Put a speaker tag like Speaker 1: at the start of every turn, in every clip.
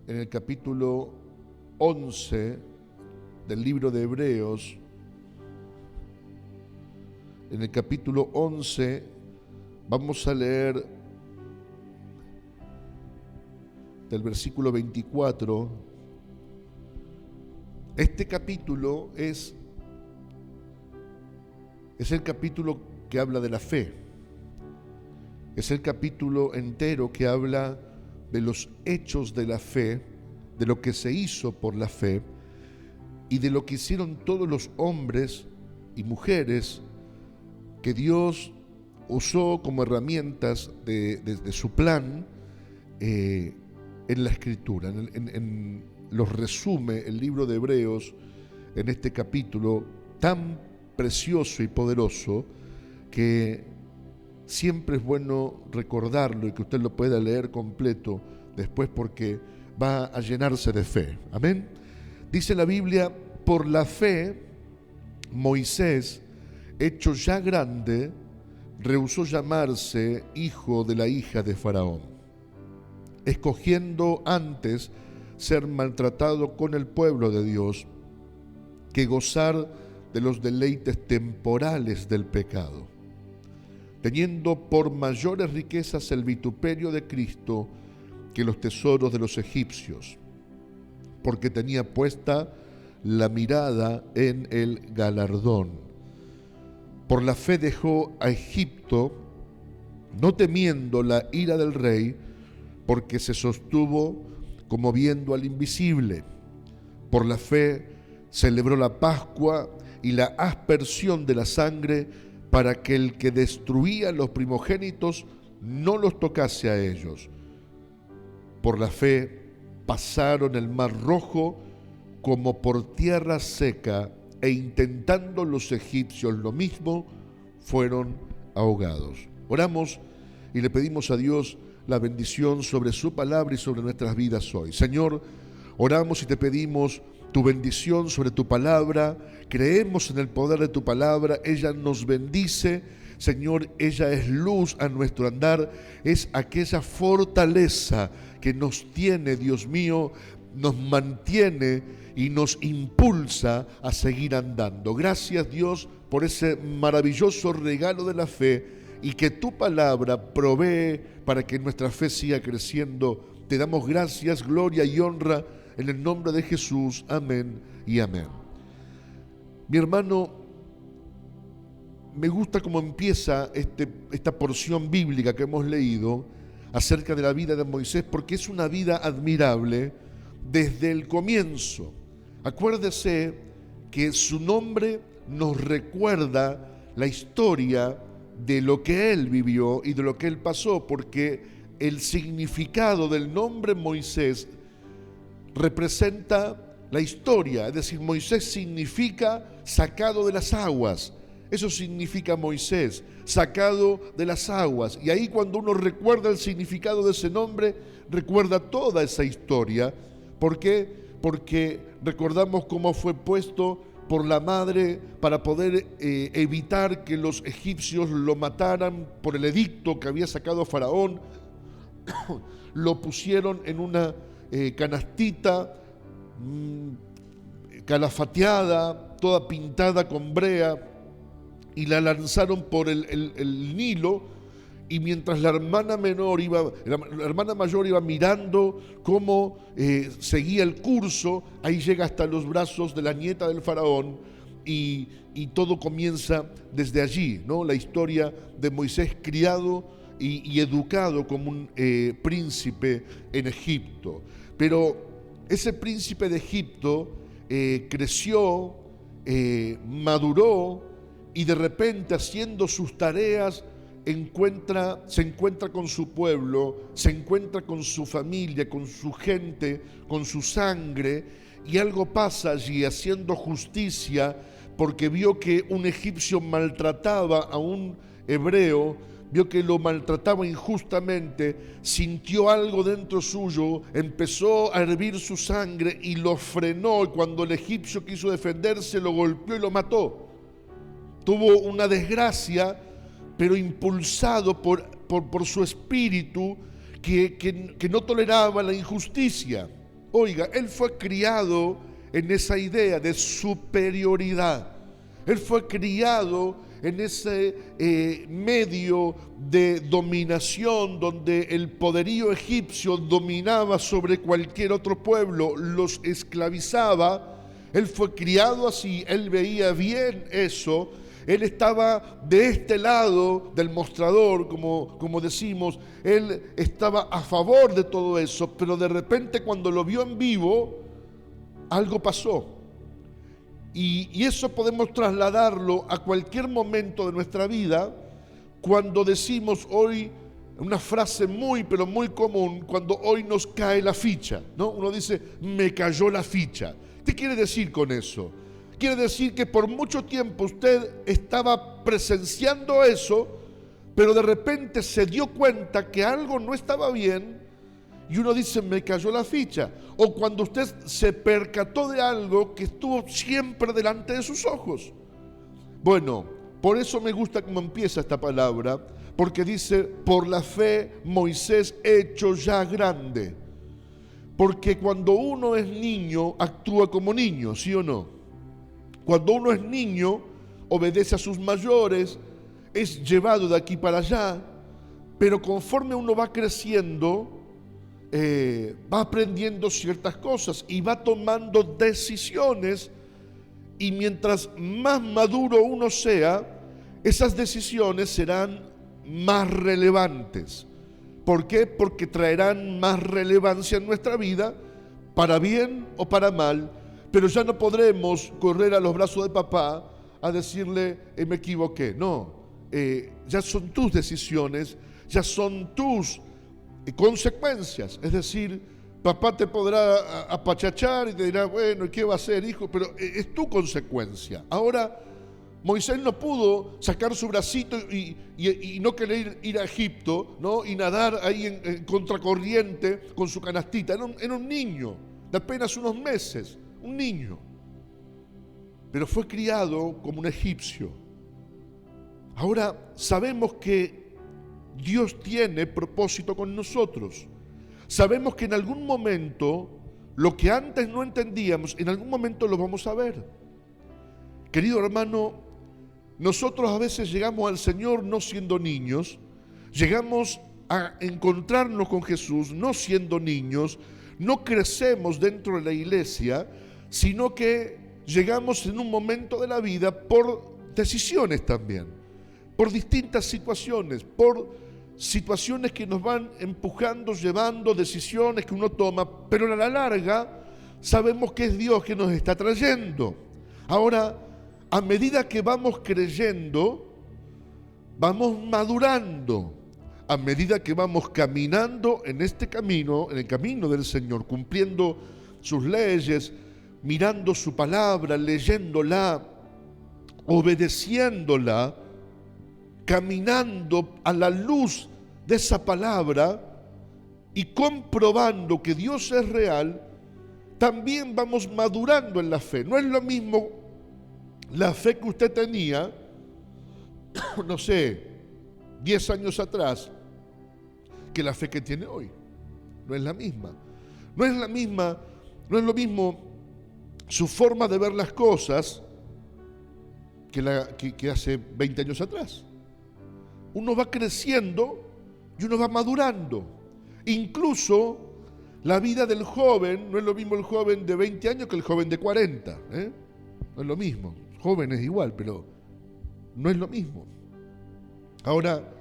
Speaker 1: en el capítulo 11 del libro de Hebreos. En el capítulo 11 vamos a leer del versículo 24. Este capítulo es el capítulo que habla de la fe. Es el capítulo entero que habla de los hechos de la fe, de lo que se hizo por la fe y de lo que hicieron todos los hombres y mujeres que Dios usó como herramientas de su plan en la Escritura. Los resume el libro de Hebreos en este capítulo tan precioso y poderoso que siempre es bueno recordarlo y que usted lo pueda leer completo después, porque va a llenarse de fe. Amén. Dice la Biblia: por la fe Moisés, hecho ya grande, rehusó llamarse hijo de la hija de Faraón, escogiendo antes ser maltratado con el pueblo de Dios que gozar de los deleites temporales del pecado, teniendo por mayores riquezas el vituperio de Cristo que los tesoros de los egipcios, porque tenía puesta la mirada en el galardón. Por la fe dejó a Egipto, no temiendo la ira del rey, porque se sostuvo como viendo al invisible. Por la fe celebró la Pascua y la aspersión de la sangre, para que el que destruía los primogénitos no los tocase a ellos. Por la fe pasaron el mar Rojo como por tierra seca, e intentando los egipcios lo mismo, fueron ahogados. Oramos y le pedimos a Dios la bendición sobre su palabra y sobre nuestras vidas hoy. Señor, oramos y te pedimos tu bendición sobre tu palabra. Creemos en el poder de tu palabra. Ella nos bendice, Señor. Ella es luz a nuestro andar, es aquella fortaleza que nos tiene, Dios mío, nos mantiene y nos impulsa a seguir andando. Gracias, Dios, por ese maravilloso regalo de la fe, y que tu palabra provee para que nuestra fe siga creciendo. Te damos gracias, gloria y honra en el nombre de Jesús. Amén y amén. Mi hermano, me gusta cómo empieza esta porción bíblica que hemos leído acerca de la vida de Moisés, porque es una vida admirable desde el comienzo. Acuérdese que su nombre nos recuerda la historia de lo que él vivió y de lo que él pasó, porque el significado del nombre Moisés representa la historia. Es decir, Moisés significa sacado de las aguas. Eso significa Moisés, sacado de las aguas. Y ahí, cuando uno recuerda el significado de ese nombre, recuerda toda esa historia. ¿Por qué? Porque recordamos cómo fue puesto por la madre para poder evitar que los egipcios lo mataran por el edicto que había sacado Faraón. Lo pusieron en una canastita calafateada, toda pintada con brea, y la lanzaron por el Nilo. Y mientras la hermana mayor iba mirando cómo seguía el curso, ahí llega hasta los brazos de la nieta del faraón, y todo comienza desde allí, ¿no? La historia de Moisés criado y educado como un príncipe en Egipto. Pero ese príncipe de Egipto creció, maduró, y de repente, haciendo sus tareas, se encuentra con su pueblo, se encuentra con su familia, con su gente, con su sangre, y algo pasa allí, haciendo justicia, porque vio que un egipcio maltrataba a un hebreo, vio que lo maltrataba injustamente, sintió algo dentro suyo, empezó a hervir su sangre y lo frenó, y cuando el egipcio quiso defenderse, lo golpeó y lo mató. Tuvo una desgracia, pero impulsado por su espíritu que no toleraba la injusticia. Oiga, él fue criado en esa idea de superioridad. Él fue criado en ese medio de dominación donde el poderío egipcio dominaba sobre cualquier otro pueblo, los esclavizaba. Él fue criado así, él veía bien eso. Él estaba de este lado del mostrador, como decimos, él estaba a favor de todo eso, pero de repente cuando lo vio en vivo, algo pasó. Y eso podemos trasladarlo a cualquier momento de nuestra vida cuando decimos hoy, una frase muy, pero muy común, cuando hoy nos cae la ficha, ¿no? Uno dice, me cayó la ficha. ¿Qué quiere decir con eso? Quiere decir que por mucho tiempo usted estaba presenciando eso, pero de repente se dio cuenta que algo no estaba bien y uno dice, me cayó la ficha. O cuando usted se percató de algo que estuvo siempre delante de sus ojos. Bueno, por eso me gusta cómo empieza esta palabra, porque dice, por la fe Moisés hecho ya grande. Porque cuando uno es niño, actúa como niño, ¿sí o no? Cuando uno es niño, obedece a sus mayores, es llevado de aquí para allá, pero conforme uno va creciendo, va aprendiendo ciertas cosas y va tomando decisiones, y mientras más maduro uno sea, esas decisiones serán más relevantes. ¿Por qué? Porque traerán más relevancia en nuestra vida, para bien o para mal. Pero ya no podremos correr a los brazos de papá a decirle, me equivoqué. No, ya son tus decisiones, ya son tus consecuencias. Es decir, papá te podrá apachachar y te dirá, bueno, ¿y qué va a hacer, hijo? Pero es tu consecuencia. Ahora, Moisés no pudo sacar su bracito y no querer ir a Egipto, ¿no? Y nadar ahí en contracorriente con su canastita. Era un niño de apenas unos meses. Un niño, pero fue criado como un egipcio. Ahora sabemos que Dios tiene propósito con nosotros. Sabemos que en algún momento, lo que antes no entendíamos, en algún momento lo vamos a ver. Querido hermano, nosotros a veces llegamos al Señor no siendo niños, llegamos a encontrarnos con Jesús no siendo niños, no crecemos dentro de la iglesia, sino que llegamos en un momento de la vida por decisiones también, por distintas situaciones, por situaciones que nos van empujando, llevando, decisiones que uno toma, pero a la larga sabemos que es Dios que nos está trayendo. Ahora, a medida que vamos creyendo, vamos madurando. A medida que vamos caminando en este camino, en el camino del Señor, cumpliendo sus leyes, mirando su palabra, leyéndola, obedeciéndola, caminando a la luz de esa palabra y comprobando que Dios es real, también vamos madurando en la fe. No es lo mismo la fe que usted tenía, no sé, 10 años atrás, que la fe que tiene hoy. No es la misma. No es lo mismo su forma de ver las cosas que hace 20 años atrás. Uno va creciendo y uno va madurando. Incluso la vida del joven, no es lo mismo el joven de 20 años que el joven de 40. No es lo mismo. Joven es igual, pero no es lo mismo. Ahora,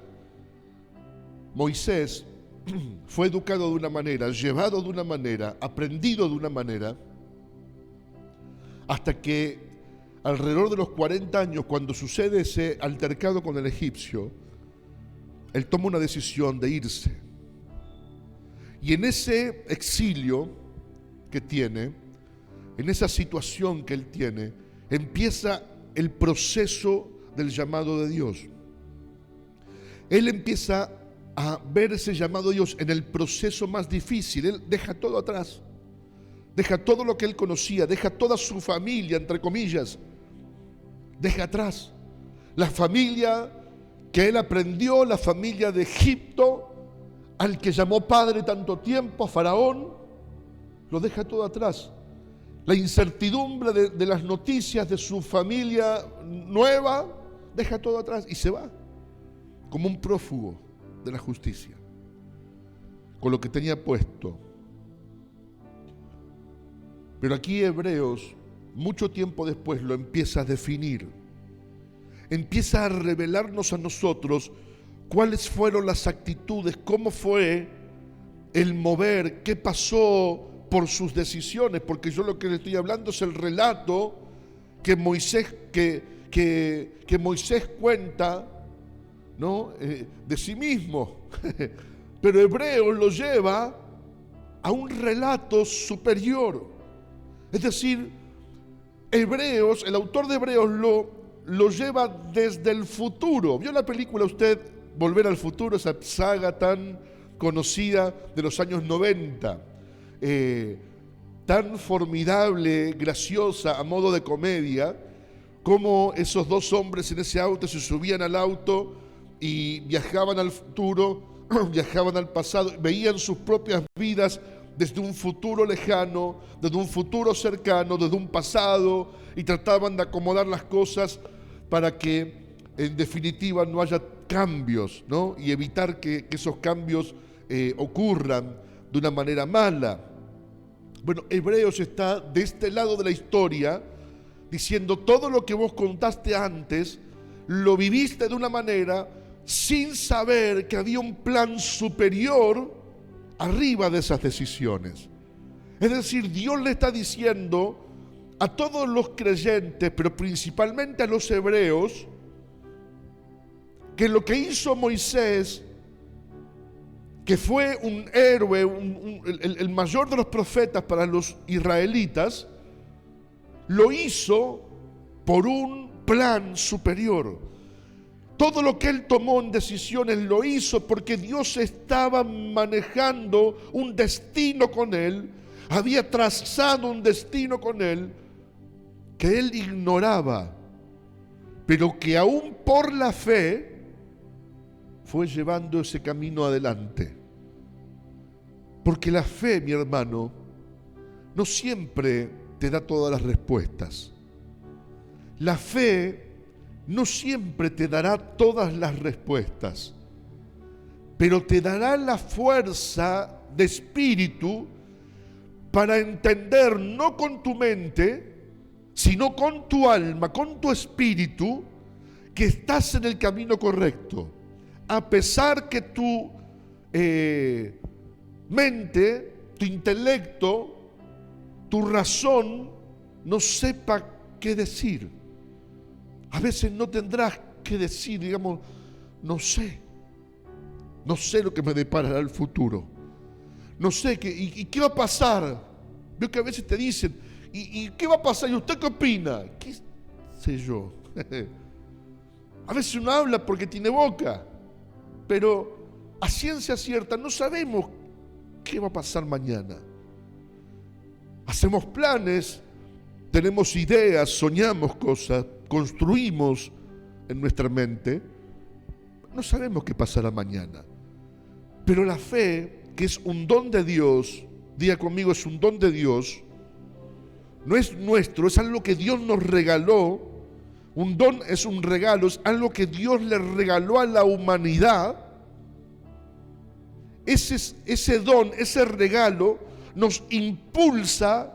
Speaker 1: Moisés fue educado de una manera, llevado de una manera, aprendido de una manera, hasta que alrededor de los 40 años, cuando sucede ese altercado con el egipcio, él toma una decisión de irse. Y en ese exilio que tiene, en esa situación que él tiene, empieza el proceso del llamado de Dios. Él empieza a ver ese llamado de Dios en el proceso más difícil. Él deja todo atrás. Deja todo lo que él conocía, deja toda su familia, entre comillas, deja atrás. La familia que él aprendió, la familia de Egipto, al que llamó padre tanto tiempo, a Faraón, lo deja todo atrás. La incertidumbre de las noticias de su familia nueva, deja todo atrás y se va, como un prófugo de la justicia, con lo que tenía puesto. Pero aquí Hebreos, mucho tiempo después, lo empieza a definir. Empieza a revelarnos a nosotros cuáles fueron las actitudes, cómo fue el mover, qué pasó por sus decisiones, porque yo lo que le estoy hablando es el relato que Moisés, que Moisés cuenta, ¿no? De sí mismo. Pero Hebreos lo lleva a un relato superior. Es decir, Hebreos, el autor de Hebreos lo lleva desde el futuro. ¿Vio la película usted Volver al Futuro, esa saga tan conocida de los años 90? Tan formidable, graciosa, a modo de comedia, como esos dos hombres en ese auto se subían al auto y viajaban al futuro, viajaban al pasado, veían sus propias vidas desde un futuro lejano, desde un futuro cercano, desde un pasado, y trataban de acomodar las cosas para que en definitiva no haya cambios, ¿no? Y evitar que esos cambios ocurran de una manera mala. Bueno, Hebreos está de este lado de la historia diciendo: todo lo que vos contaste antes lo viviste de una manera sin saber que había un plan superior arriba de esas decisiones. Es decir, Dios le está diciendo a todos los creyentes, pero principalmente a los hebreos, que lo que hizo Moisés, que fue un héroe, el mayor de los profetas para los israelitas, lo hizo por un plan superior. Todo lo que él tomó en decisiones lo hizo porque Dios estaba manejando un destino con él, había trazado un destino con él que él ignoraba, pero que aún por la fe fue llevando ese camino adelante. Porque la fe, mi hermano, no siempre te da todas las respuestas. La fe no siempre te dará todas las respuestas, pero te dará la fuerza de espíritu para entender, no con tu mente, sino con tu alma, con tu espíritu, que estás en el camino correcto. A pesar que tu mente, tu intelecto, tu razón no sepa qué decir. A veces no tendrás que decir, digamos, no sé lo que me deparará el futuro. No sé qué, qué va a pasar. Veo que a veces te dicen, ¿y qué va a pasar? ¿Y usted qué opina? ¿Qué sé yo? A veces uno habla porque tiene boca, pero a ciencia cierta no sabemos qué va a pasar mañana. Hacemos planes, tenemos ideas, soñamos cosas, construimos en nuestra mente, no sabemos qué pasará mañana. Pero la fe, que es un don de Dios, diga conmigo, es un don de Dios, no es nuestro, es algo que Dios nos regaló. Un don es un regalo, es algo que Dios le regaló a la humanidad. Ese don, ese regalo nos impulsa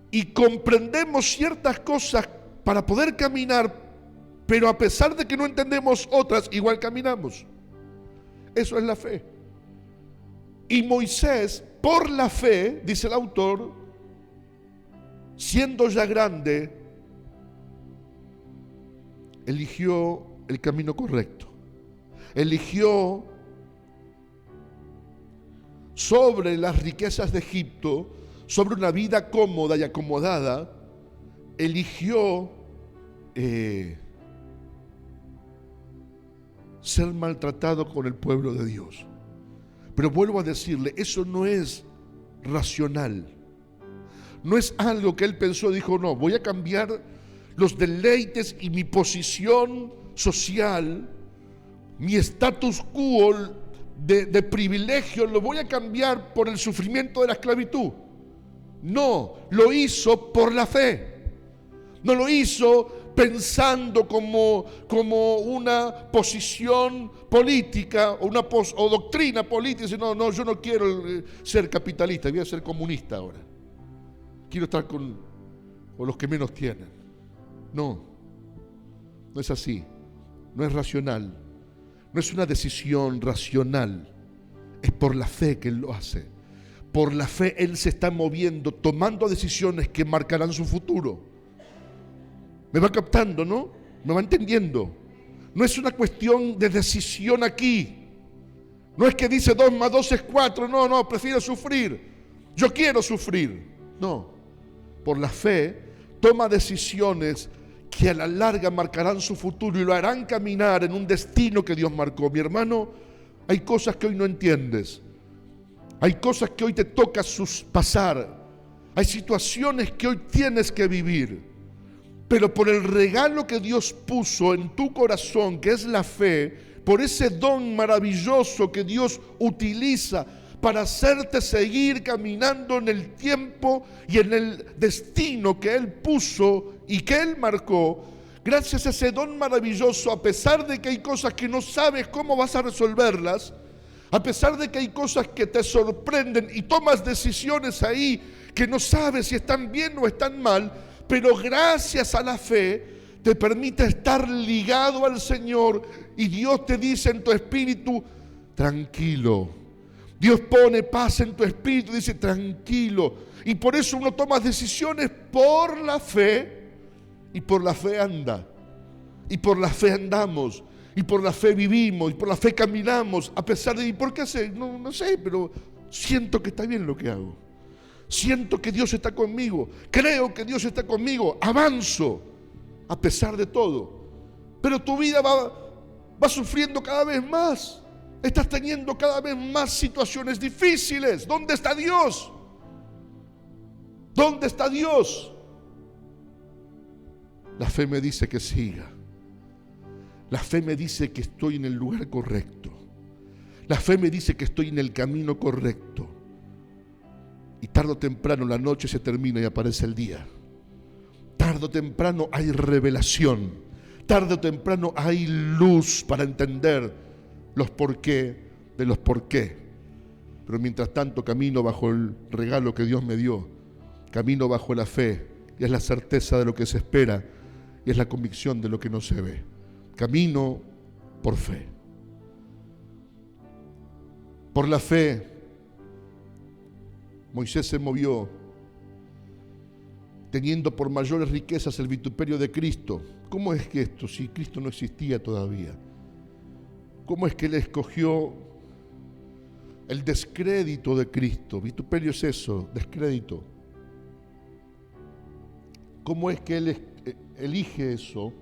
Speaker 1: y comprendemos ciertas cosas para poder caminar, pero a pesar de que no entendemos otras, igual caminamos. Eso es la fe. Y Moisés, por la fe, dice el autor, siendo ya grande, eligió el camino correcto. Eligió sobre las riquezas de Egipto, sobre una vida cómoda y acomodada, eligió ser maltratado con el pueblo de Dios. Pero vuelvo a decirle, eso no es racional. No es algo que él pensó, dijo, no, voy a cambiar los deleites y mi posición social, mi status quo de privilegio, lo voy a cambiar por el sufrimiento de la esclavitud. No, lo hizo por la fe. No lo hizo pensando como una posición política o doctrina política. Sino, no, yo no quiero ser capitalista, voy a ser comunista ahora. Quiero estar con los que menos tienen. No, no es así. No es racional. No es una decisión racional. Es por la fe que Él lo hace. Por la fe Él se está moviendo, tomando decisiones que marcarán su futuro. ¿Me va captando, no? ¿Me va entendiendo? No es una cuestión de decisión aquí. No es que dice 2 más 2 es 4. No, prefiero sufrir. Yo quiero sufrir. No. Por la fe toma decisiones que a la larga marcarán su futuro y lo harán caminar en un destino que Dios marcó. Mi hermano, hay cosas que hoy no entiendes. Hay cosas que hoy te toca pasar. Hay situaciones que hoy tienes que vivir. Pero por el regalo que Dios puso en tu corazón, que es la fe, por ese don maravilloso que Dios utiliza para hacerte seguir caminando en el tiempo y en el destino que Él puso y que Él marcó, gracias a ese don maravilloso, a pesar de que hay cosas que no sabes cómo vas a resolverlas, a pesar de que hay cosas que te sorprenden y tomas decisiones ahí que no sabes si están bien o están mal, pero gracias a la fe te permite estar ligado al Señor y Dios te dice en tu espíritu, tranquilo. Dios pone paz en tu espíritu y dice, tranquilo. Y por eso uno toma decisiones por la fe y por la fe anda. Y por la fe andamos. Y por la fe vivimos. Y por la fe caminamos. A pesar de, ¿y por qué sé? No sé, pero siento que está bien lo que hago. Siento que Dios está conmigo. Creo que Dios está conmigo. Avanzo a pesar de todo. Pero tu vida va sufriendo cada vez más. Estás teniendo cada vez más situaciones difíciles. ¿Dónde está Dios? ¿Dónde está Dios? La fe me dice que siga. La fe me dice que estoy en el lugar correcto. La fe me dice que estoy en el camino correcto. Y tarde o temprano la noche se termina y aparece el día. Tarde o temprano hay revelación. Tarde o temprano hay luz para entender los por qué de los por qué. Pero mientras tanto camino bajo el regalo que Dios me dio. Camino bajo la fe. Y es la certeza de lo que se espera. Y es la convicción de lo que no se ve. Camino por fe. Por la fe Moisés se movió teniendo por mayores riquezas el vituperio de Cristo. ¿Cómo es que esto, si Cristo no existía todavía? ¿Cómo es que Él escogió el descrédito de Cristo? Vituperio es eso, descrédito. ¿Cómo es que Él elige eso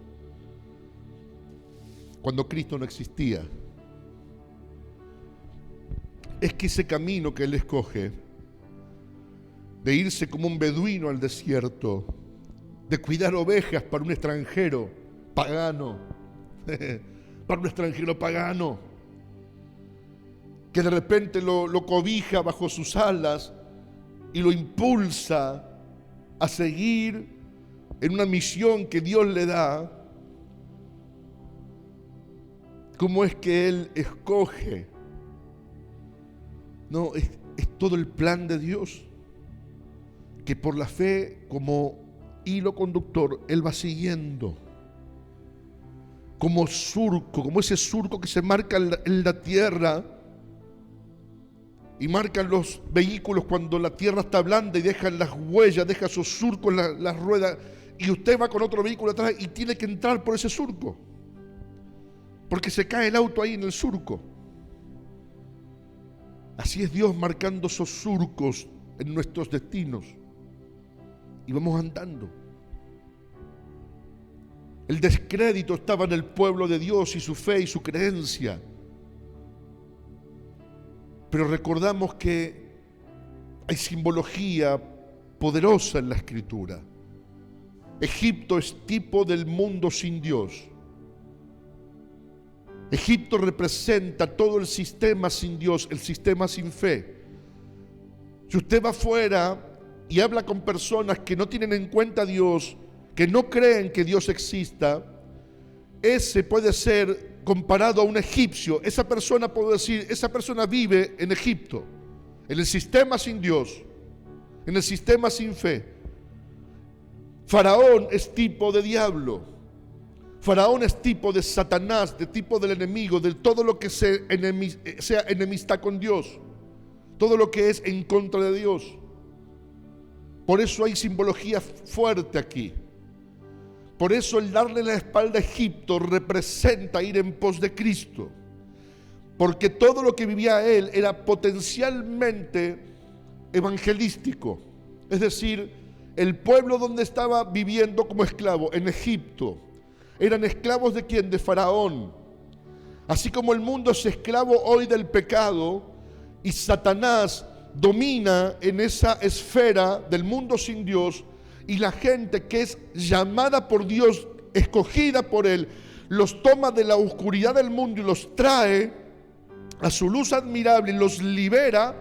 Speaker 1: cuando Cristo no existía? Es que ese camino que Él escoge de irse como un beduino al desierto, de cuidar ovejas para un extranjero pagano, para un extranjero pagano, que de repente lo cobija bajo sus alas y lo impulsa a seguir en una misión que Dios le da. ¿Cómo es que Él escoge? No, es todo el plan de Dios, que por la fe como hilo conductor Él va siguiendo, como surco, como ese surco que se marca en la tierra y marcan los vehículos cuando la tierra está blanda y dejan las huellas, deja esos surcos en las ruedas, y usted va con otro vehículo atrás y tiene que entrar por ese surco porque se cae el auto ahí en el surco. Así es Dios marcando esos surcos en nuestros destinos. Y vamos andando. El descrédito estaba en el pueblo de Dios y su fe y su creencia. Pero recordamos que hay simbología poderosa en la Escritura. Egipto es tipo del mundo sin Dios. Egipto representa todo el sistema sin Dios, el sistema sin fe. Si usted va afuera y habla con personas que no tienen en cuenta a Dios, que no creen que Dios exista, ese puede ser comparado a un egipcio. Esa persona, puedo decir, esa persona vive en Egipto, en el sistema sin Dios, en el sistema sin fe. Faraón es tipo de diablo. Faraón es tipo de Satanás, de tipo del enemigo, de todo lo que sea enemistad con Dios, todo lo que es en contra de Dios. Por eso hay simbología fuerte aquí. Por eso el darle la espalda a Egipto representa ir en pos de Cristo. Porque todo lo que vivía él era potencialmente evangelístico. Es decir, el pueblo donde estaba viviendo como esclavo, en Egipto, eran esclavos ¿de quién? De Faraón. Así como el mundo es esclavo hoy del pecado y Satanás domina en esa esfera del mundo sin Dios, y la gente que es llamada por Dios, escogida por Él, los toma de la oscuridad del mundo y los trae a su luz admirable y los libera.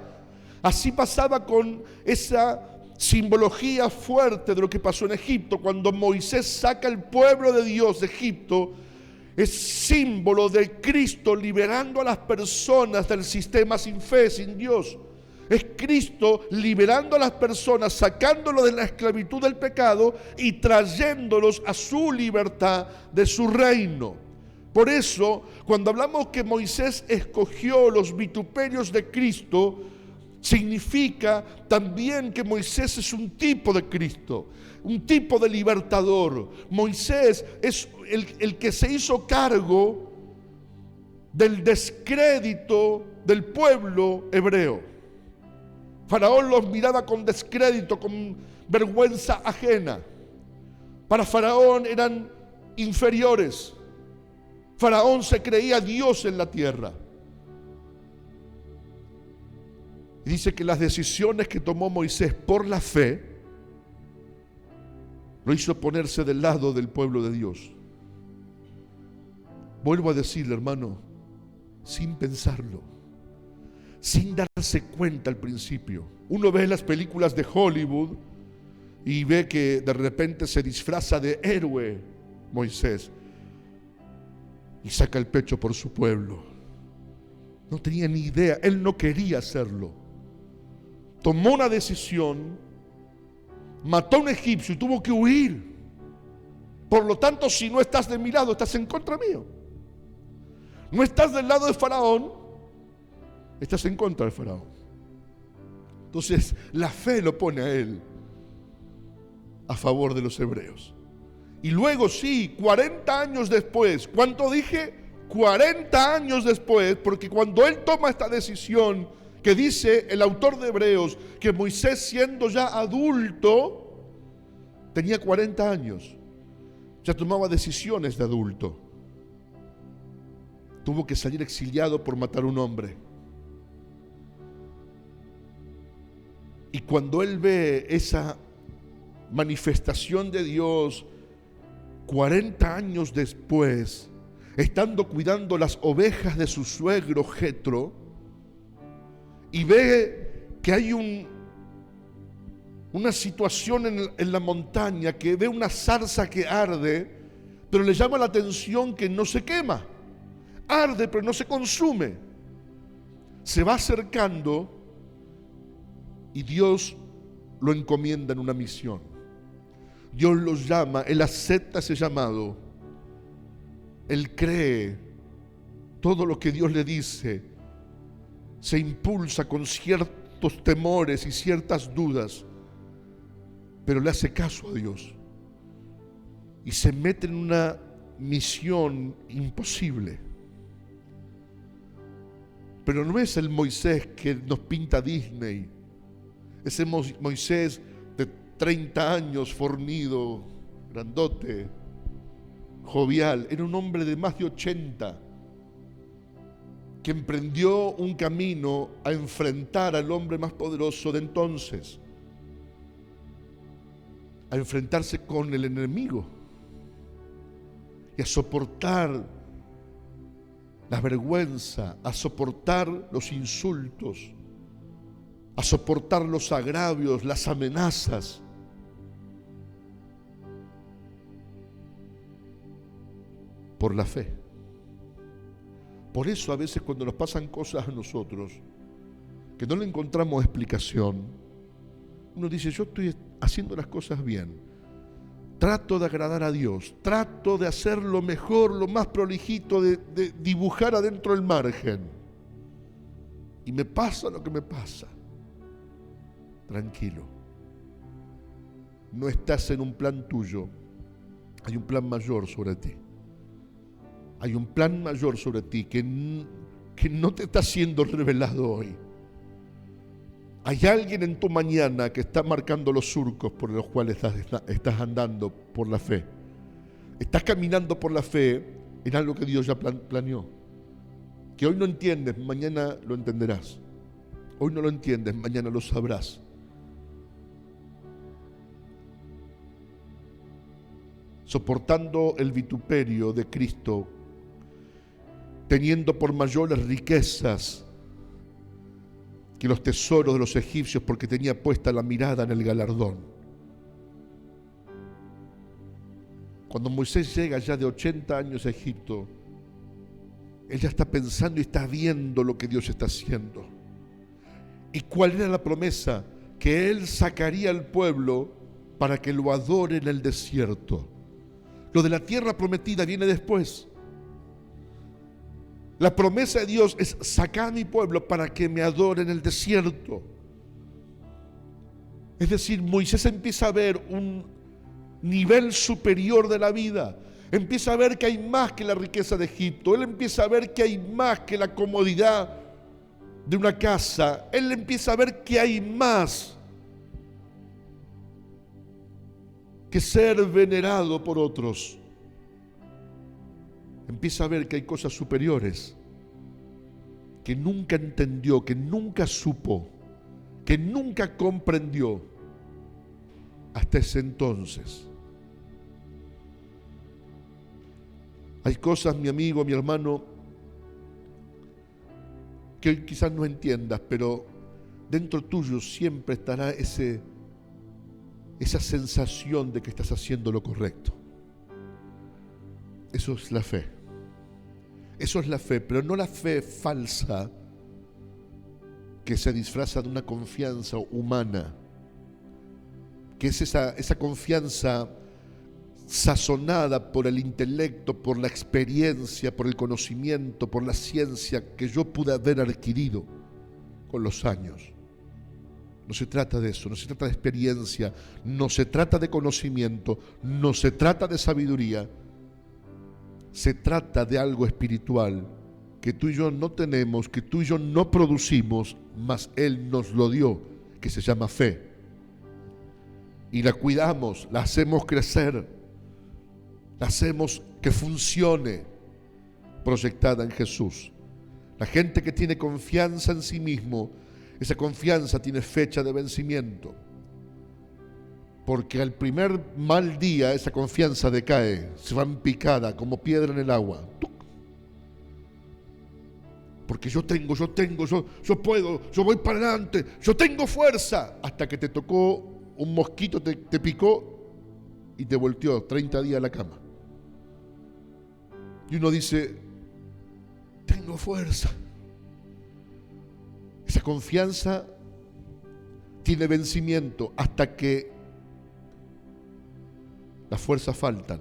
Speaker 1: Así pasaba con esa simbología fuerte de lo que pasó en Egipto. Cuando Moisés saca al pueblo de Dios de Egipto, es símbolo de Cristo liberando a las personas del sistema sin fe, sin Dios. Es Cristo liberando a las personas, sacándolos de la esclavitud del pecado y trayéndolos a su libertad de su reino. Por eso, cuando hablamos que Moisés escogió los vituperios de Cristo, significa también que Moisés es un tipo de Cristo, un tipo de libertador. Moisés es el que se hizo cargo del descrédito del pueblo hebreo. Faraón los miraba con descrédito, con vergüenza ajena. Para Faraón eran inferiores. Faraón se creía Dios en la tierra. Y dice que las decisiones que tomó Moisés por la fe lo hizo ponerse del lado del pueblo de Dios. Vuelvo a decirle, hermano, sin pensarlo, sin darse cuenta al principio. Uno ve las películas de Hollywood y ve que de repente se disfraza de héroe Moisés y saca el pecho por su pueblo. No tenía ni idea, él no quería hacerlo. Tomó una decisión, mató a un egipcio y tuvo que huir. Por lo tanto, si no estás de mi lado, estás en contra mío. No estás del lado de Faraón, estás en contra de Faraón. Entonces, la fe lo pone a él a favor de los hebreos. Y luego sí, 40 años después, ¿cuánto dije? 40 años después, porque cuando él toma esta decisión, que dice el autor de Hebreos, que Moisés siendo ya adulto, tenía 40 años, ya tomaba decisiones de adulto. Tuvo que salir exiliado por matar a un hombre. Y cuando él ve esa manifestación de Dios 40 años después, estando cuidando las ovejas de su suegro Jetro, y ve que hay una situación en la montaña, que ve una zarza que arde, pero le llama la atención que no se quema. Arde, pero no se consume. Se va acercando y Dios lo encomienda en una misión. Dios los llama, él acepta ese llamado. Él cree todo lo que Dios le dice. Se impulsa con ciertos temores y ciertas dudas, pero le hace caso a Dios. Y se mete en una misión imposible. Pero no es el Moisés que nos pinta Disney. Ese Moisés de 30 años, fornido, grandote, jovial. Era un hombre de más de 80 que emprendió un camino a enfrentar al hombre más poderoso de entonces, a enfrentarse con el enemigo y a soportar la vergüenza, a soportar los insultos, a soportar los agravios, las amenazas. Por la fe. Por eso a veces cuando nos pasan cosas a nosotros que no le encontramos explicación, uno dice, yo estoy haciendo las cosas bien, trato de agradar a Dios, trato de hacer lo mejor, lo más prolijito, de dibujar adentro el margen, y me pasa lo que me pasa. Tranquilo, no estás en un plan tuyo, hay un plan mayor sobre ti. Hay un plan mayor sobre ti que no te está siendo revelado hoy. Hay alguien en tu mañana que está marcando los surcos por los cuales estás andando por la fe. Estás caminando por la fe en algo que Dios ya planeó. Que hoy no entiendes, mañana lo entenderás. Hoy no lo entiendes, mañana lo sabrás. Soportando el vituperio de Cristo, teniendo por mayores riquezas que los tesoros de los egipcios, porque tenía puesta la mirada en el galardón. Cuando Moisés llega ya de 80 años a Egipto, él ya está pensando y está viendo lo que Dios está haciendo. ¿Y cuál era la promesa? Que él sacaría al pueblo para que lo adore en el desierto. Lo de la tierra prometida viene después. La promesa de Dios es sacar a mi pueblo para que me adore en el desierto. Es decir, Moisés empieza a ver un nivel superior de la vida. Empieza a ver que hay más que la riqueza de Egipto. Él empieza a ver que hay más que la comodidad de una casa. Él empieza a ver que hay más que ser venerado por otros. Empieza a ver que hay cosas superiores que nunca entendió, que nunca supo, que nunca comprendió hasta ese entonces. Hay cosas, mi amigo, mi hermano, que hoy quizás no entiendas, pero dentro tuyo siempre estará esa sensación de que estás haciendo lo correcto. Eso es la fe. Eso es la fe, pero no la fe falsa que se disfraza de una confianza humana, que es esa confianza sazonada por el intelecto, por la experiencia, por el conocimiento, por la ciencia que yo pude haber adquirido con los años. No se trata de eso, no se trata de experiencia, no se trata de conocimiento, no se trata de sabiduría. Se trata de algo espiritual que tú y yo no tenemos, que tú y yo no producimos, mas Él nos lo dio, que se llama fe. Y la cuidamos, la hacemos crecer, la hacemos que funcione, proyectada en Jesús. La gente que tiene confianza en sí mismo, esa confianza tiene fecha de vencimiento. Porque al primer mal día esa confianza decae, se va en picada como piedra en el agua. ¡Tuc! Porque yo puedo, yo voy para adelante, yo tengo fuerza. Hasta que te tocó un mosquito, te picó y te volteó 30 días a la cama. Y uno dice, tengo fuerza. Esa confianza tiene vencimiento hasta que las fuerzas faltan,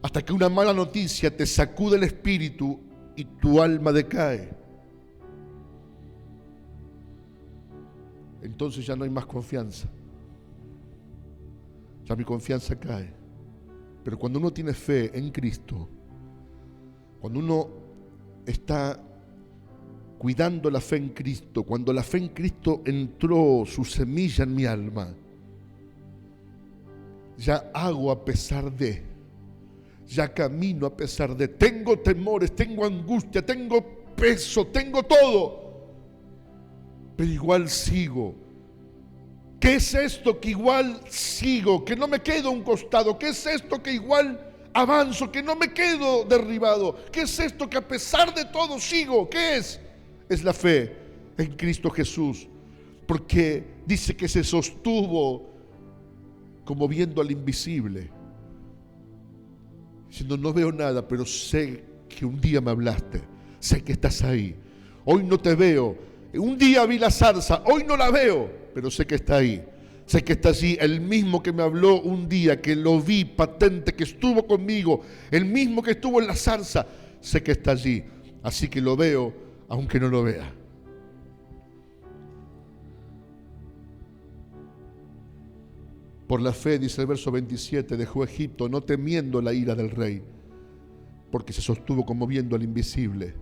Speaker 1: hasta que una mala noticia te sacude el espíritu y tu alma decae. Entonces ya no hay más confianza, ya mi confianza cae. Pero cuando uno tiene fe en Cristo, cuando uno está cuidando la fe en Cristo, cuando la fe en Cristo entró su semilla en mi alma, ya hago a pesar de, ya camino a pesar de, tengo temores, tengo angustia, tengo peso, tengo todo, pero igual sigo. ¿Qué es esto que igual sigo? Que no me quedo a un costado. ¿Qué es esto que igual avanzo? Que no me quedo derribado. ¿Qué es esto que a pesar de todo sigo? ¿Qué es? Es la fe en Cristo Jesús. porque dice que se sostuvo como viendo al invisible, diciendo: no veo nada, pero sé que un día me hablaste, sé que estás ahí. Hoy no te veo, un día vi la zarza, hoy no la veo, pero sé que está ahí. Sé que está allí, el mismo que me habló un día, que lo vi patente, que estuvo conmigo, el mismo que estuvo en la zarza, sé que está allí. Así que lo veo, aunque no lo vea. Por la fe, dice el verso 27, dejó Egipto, no temiendo la ira del rey, porque se sostuvo como viendo al invisible.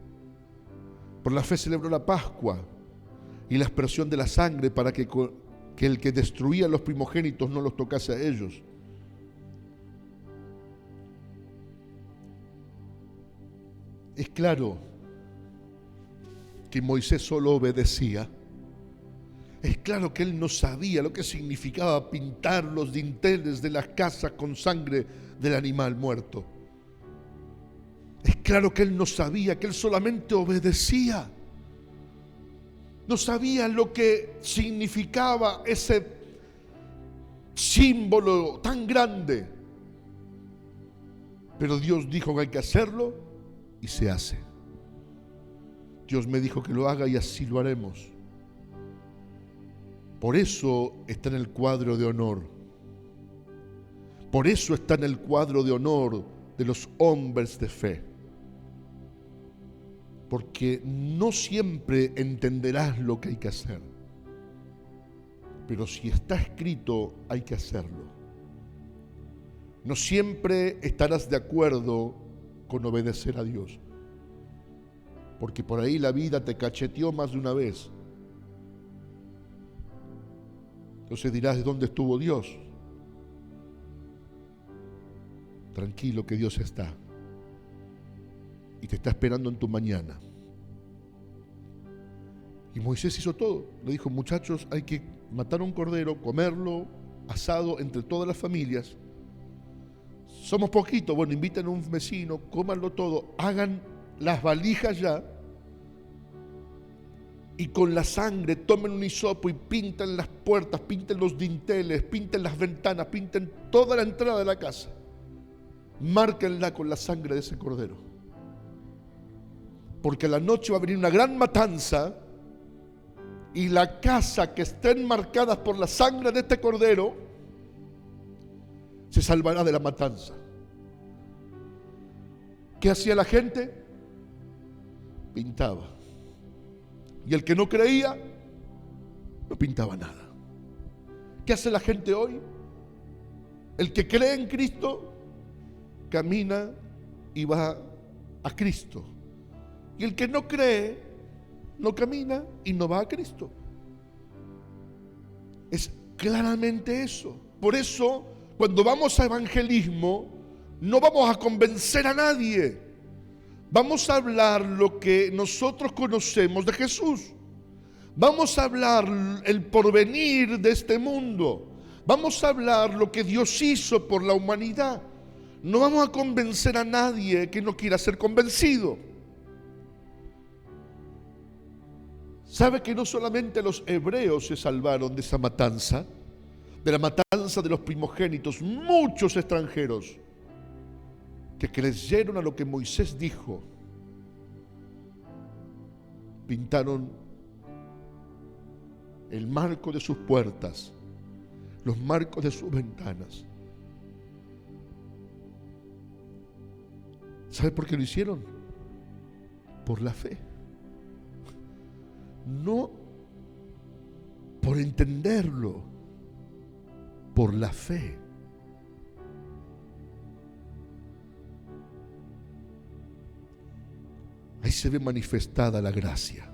Speaker 1: Por la fe celebró la Pascua y la aspersión de la sangre para que el que destruía a los primogénitos no los tocase a ellos. Es claro que Moisés solo obedecía. Es claro que él no sabía lo que significaba pintar los dinteles de las casas con sangre del animal muerto. Es claro que él no sabía, que él solamente obedecía. No sabía lo que significaba ese símbolo tan grande. Pero Dios dijo que hay que hacerlo y se hace. Dios me dijo que lo haga y así lo haremos. Por eso está en el cuadro de honor. Por eso está en el cuadro de honor de los hombres de fe. Porque no siempre entenderás lo que hay que hacer. Pero si está escrito, hay que hacerlo. No siempre estarás de acuerdo con obedecer a Dios. Porque por ahí la vida te cacheteó más de una vez. Entonces dirás: ¿de dónde estuvo Dios? Tranquilo que Dios está. Y te está esperando en tu mañana. Y Moisés hizo todo. Le dijo: muchachos, hay que matar un cordero, comerlo, asado entre todas las familias. Somos poquitos, bueno, inviten a un vecino, cómanlo todo, hagan las valijas ya. Y con la sangre tomen un hisopo y pinten las puertas, pinten los dinteles, pinten las ventanas, pinten toda la entrada de la casa. Márquenla con la sangre de ese cordero. Porque a la noche va a venir una gran matanza y la casa que estén marcadas por la sangre de este cordero se salvará de la matanza. ¿Qué hacía la gente? Pintaba. Y el que no creía, no pintaba nada. ¿Qué hace la gente hoy? El que cree en Cristo, camina y va a Cristo. Y el que no cree, no camina y no va a Cristo. Es claramente eso. Por eso, cuando vamos a evangelismo, no vamos a convencer a nadie. Vamos a hablar lo que nosotros conocemos de Jesús. Vamos a hablar el porvenir de este mundo. Vamos a hablar lo que Dios hizo por la humanidad. No vamos a convencer a nadie que no quiera ser convencido. ¿Sabe que no solamente los hebreos se salvaron de esa matanza? De la matanza de los primogénitos, muchos extranjeros que creyeron a lo que Moisés dijo, pintaron el marco de sus puertas, los marcos de sus ventanas. ¿Sabe por qué lo hicieron? Por la fe. No por entenderlo, por la fe. Ahí se ve manifestada la gracia.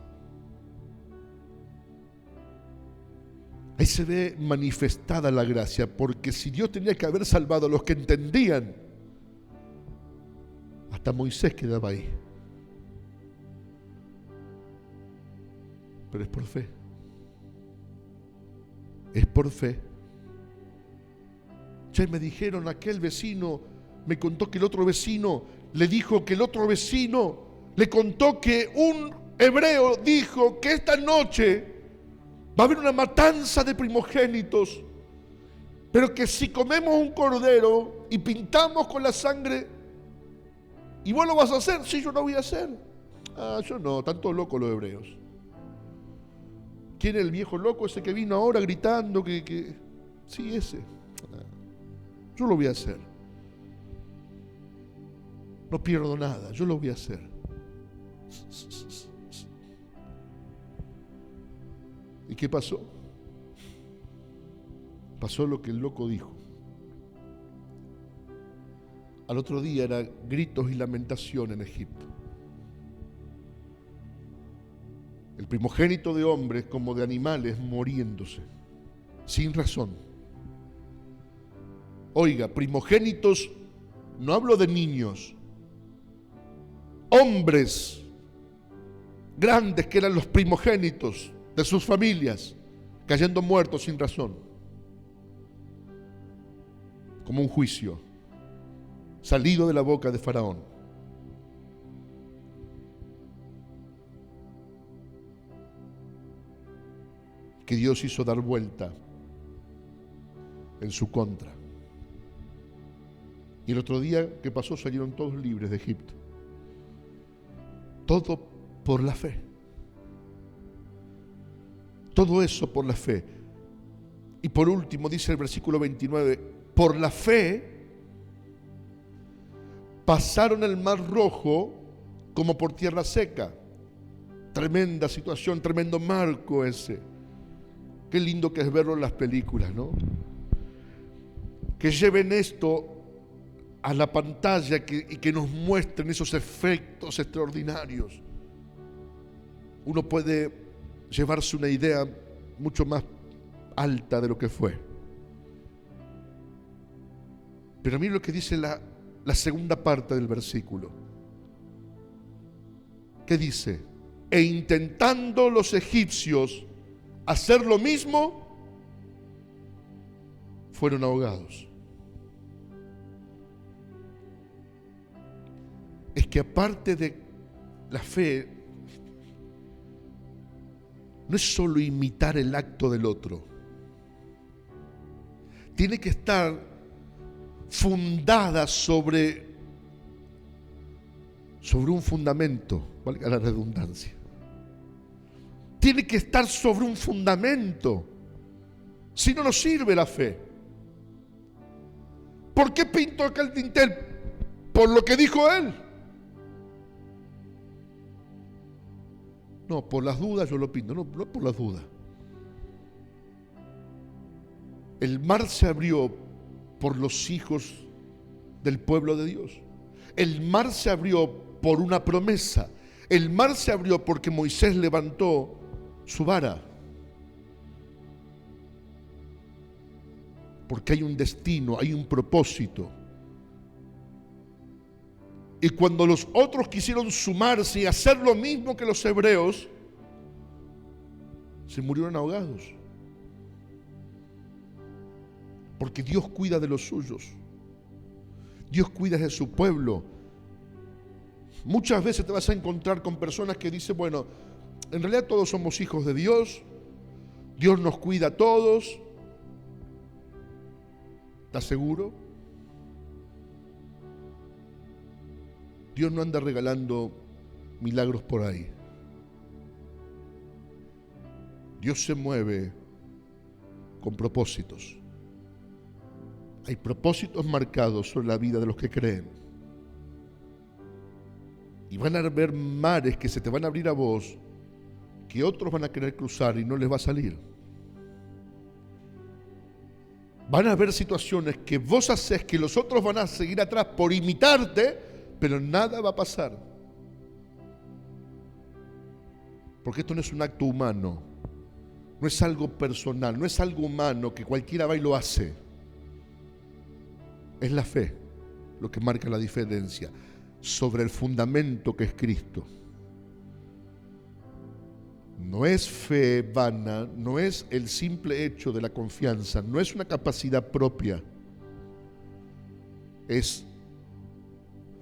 Speaker 1: Ahí se ve manifestada la gracia, porque si Dios tenía que haber salvado a los que entendían, hasta Moisés quedaba ahí. Pero es por fe. Es por fe. Ya me dijeron, aquel vecino me contó que el otro vecino le dijo que el otro vecino le contó que un hebreo dijo que esta noche Va a haber una matanza de primogénitos, pero que si comemos un cordero y pintamos con la sangre, ¿y vos lo vas a hacer? Sí, yo lo voy a hacer. Ah, yo no, tanto loco los hebreos. ¿Quién es el viejo loco ese que vino ahora gritando que... Sí, ese. Yo lo voy a hacer. No pierdo nada, yo lo voy a hacer. ¿Y qué pasó? Pasó lo que el loco dijo. Al otro día era gritos y lamentación en Egipto. El primogénito de hombres como de animales muriéndose, sin razón. Oiga, primogénitos, no hablo de niños, hombres grandes que eran los primogénitos de sus familias, cayendo muertos sin razón, como un juicio salido de la boca de Faraón. Que Dios hizo dar vuelta en su contra. Y el otro día que pasó salieron todos libres de Egipto. Todo por la fe. Todo eso por la fe. Y por último dice el versículo 29, por la fe pasaron el mar rojo como por tierra seca. Tremenda situación, tremendo marco ese. Qué lindo que es verlo en las películas, ¿no? Que lleven esto a la pantalla y que nos muestren esos efectos extraordinarios. Uno puede llevarse una idea mucho más alta de lo que fue. Pero mire lo que dice la segunda parte del versículo. ¿Qué dice? E intentando los egipcios hacer lo mismo, fueron ahogados. Es que aparte de la fe, no es solo imitar el acto del otro. Tiene que estar fundada sobre un fundamento, valga la redundancia. Tiene que estar sobre un fundamento. Si no, no sirve la fe. ¿Por qué pintó acá el dintel? Por lo que dijo él. No, por las dudas yo lo pinto. No por las dudas. El mar se abrió por los hijos del pueblo de Dios. El mar se abrió por una promesa. El mar se abrió porque Moisés levantó su vara. Porque hay un destino, hay un propósito. Y cuando los otros quisieron sumarse y hacer lo mismo que los hebreos, se murieron ahogados. Porque Dios cuida de los suyos. Dios cuida de su pueblo. Muchas veces te vas a encontrar con personas que dicen, bueno, en realidad todos somos hijos de Dios, Dios nos cuida a todos. ¿Estás seguro? Dios no anda regalando milagros por ahí. Dios se mueve con propósitos. Hay propósitos marcados sobre la vida de los que creen. Y van a haber mares que se te van a abrir a vos, que otros van a querer cruzar y no les va a salir. Van a haber situaciones que vos haces que los otros van a seguir atrás por imitarte, pero nada va a pasar. Porque esto no es un acto humano, no es algo personal, no es algo humano que cualquiera va y lo hace. Es la fe lo que marca la diferencia sobre el fundamento que es Cristo. No es fe vana, no es el simple hecho de la confianza, no es una capacidad propia, es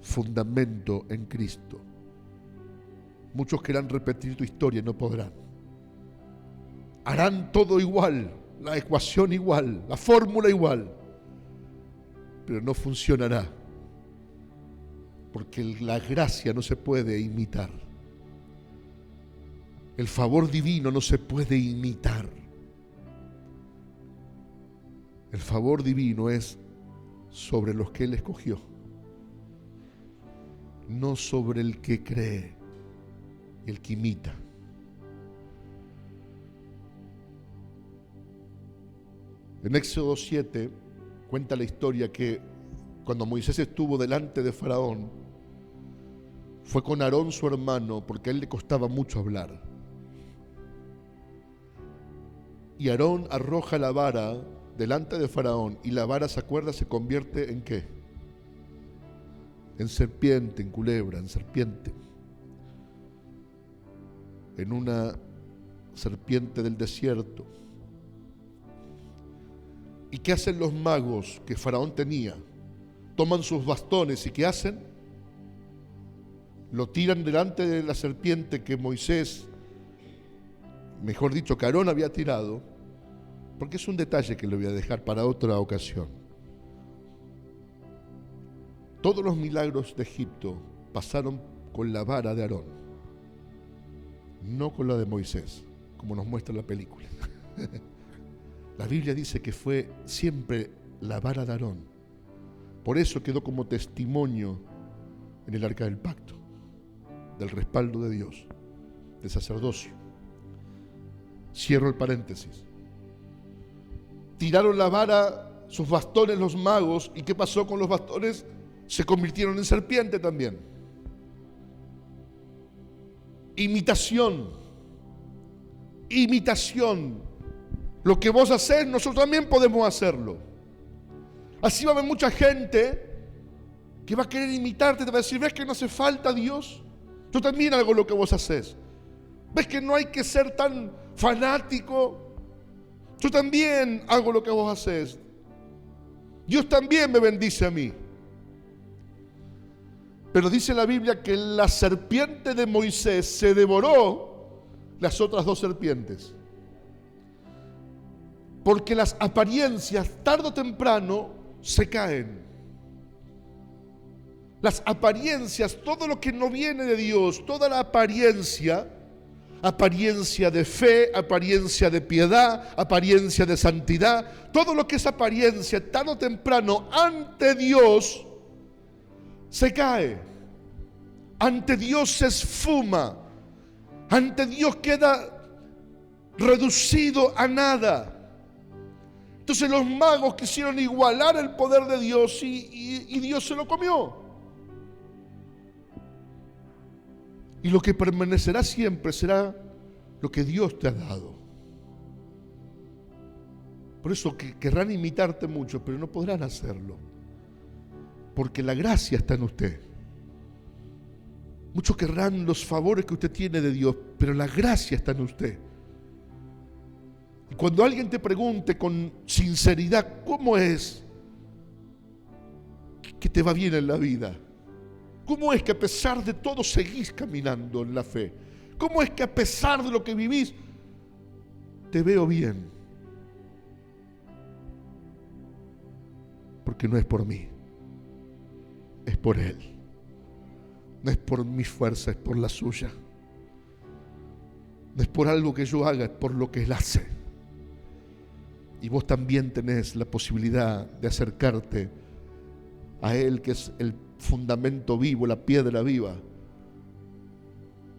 Speaker 1: fundamento en Cristo. Muchos querrán repetir tu historia y no podrán. harán todo igual, la ecuación igual, la fórmula igual, pero no funcionará, porque la gracia no se puede imitar. El favor divino no se puede imitar. El favor divino es sobre los que Él escogió, no sobre el que cree, el que imita. En Éxodo 7 cuenta la historia que cuando Moisés estuvo delante de Faraón, fue con Aarón su hermano, porque a él le costaba mucho hablar. Y Aarón arroja la vara delante de Faraón, y la vara, ¿se acuerda? Se convierte ¿en qué? En serpiente, en culebra, en serpiente. En una serpiente del desierto. ¿Y qué hacen los magos que Faraón tenía? Toman sus bastones y ¿qué hacen? Lo tiran delante de la serpiente que Moisés, mejor dicho, que Aarón había tirado, porque es un detalle que le voy a dejar para otra ocasión. Todos los milagros de Egipto pasaron con la vara de Aarón, no con la de Moisés, como nos muestra la película. La Biblia dice que fue siempre la vara de Aarón. Por eso quedó como testimonio en el arca del pacto, del respaldo de Dios, del sacerdocio. Cierro el paréntesis. Tiraron la vara, sus bastones los magos, ¿y qué pasó con los bastones? Se convirtieron en serpiente también. Imitación. Lo que vos hacés, nosotros también podemos hacerlo. Así va a haber mucha gente que va a querer imitarte, te va a decir, ¿ves que no hace falta Dios? Yo también hago lo que vos hacés. ¿Ves que no hay que ser tan fanático? Yo también hago lo que vos hacés. Dios también me bendice a mí. Pero dice la Biblia que la serpiente de Moisés se devoró las otras dos serpientes. Porque las apariencias, tarde o temprano, se caen. Las apariencias, todo lo que no viene de Dios, toda la apariencia de fe, apariencia de piedad, apariencia de santidad, todo lo que es apariencia, tarde o temprano, ante Dios, se cae. Ante Dios se esfuma. Ante Dios queda reducido a nada. Entonces los magos quisieron igualar el poder de Dios y Dios se lo comió. Y lo que permanecerá siempre será lo que Dios te ha dado. Por eso querrán imitarte mucho, pero no podrán hacerlo. Porque la gracia está en usted. Muchos querrán los favores que usted tiene de Dios, pero la gracia está en usted. Y cuando alguien te pregunte con sinceridad, ¿cómo es que te va bien en la vida? ¿Cómo es que a pesar de todo seguís caminando en la fe? ¿Cómo es que a pesar de lo que vivís, te veo bien? Porque no es por mí, es por Él. No es por mi fuerza, es por la suya. No es por algo que yo haga, es por lo que Él hace. Y vos también tenés la posibilidad de acercarte a Él, que es el fundamento vivo, la piedra viva.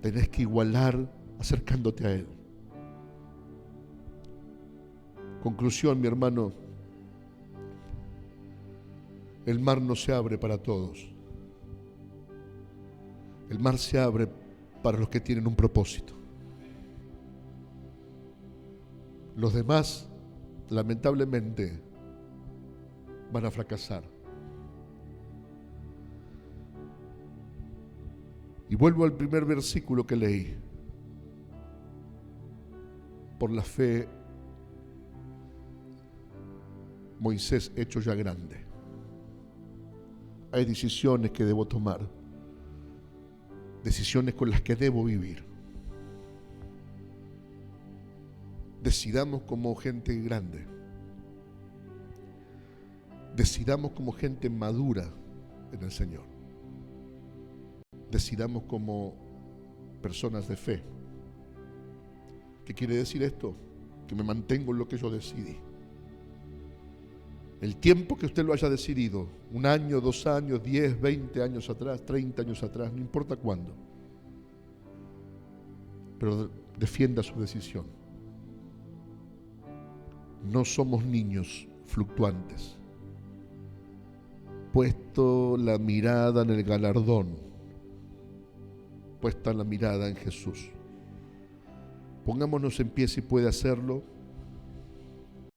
Speaker 1: Tenés que igualar acercándote a Él. Conclusión, mi hermano. El mar no se abre para todos. El mar se abre para los que tienen un propósito. Los demás, lamentablemente, van a fracasar. Y vuelvo al primer versículo que leí. Por la fe, Moisés hecho ya grande. Hay decisiones que debo tomar, decisiones con las que debo vivir. Decidamos como gente grande. Decidamos como gente madura en el Señor. Decidamos como personas de fe. ¿Qué quiere decir esto? Que me mantengo en lo que yo decidí. El tiempo que usted lo haya decidido, 1 año, 2 años, 10, 20 años atrás, 30 años atrás, no importa cuándo, pero defienda su decisión. No somos niños fluctuantes. Puesto la mirada en el galardón, puesta la mirada en Jesús. Pongámonos en pie si puede hacerlo.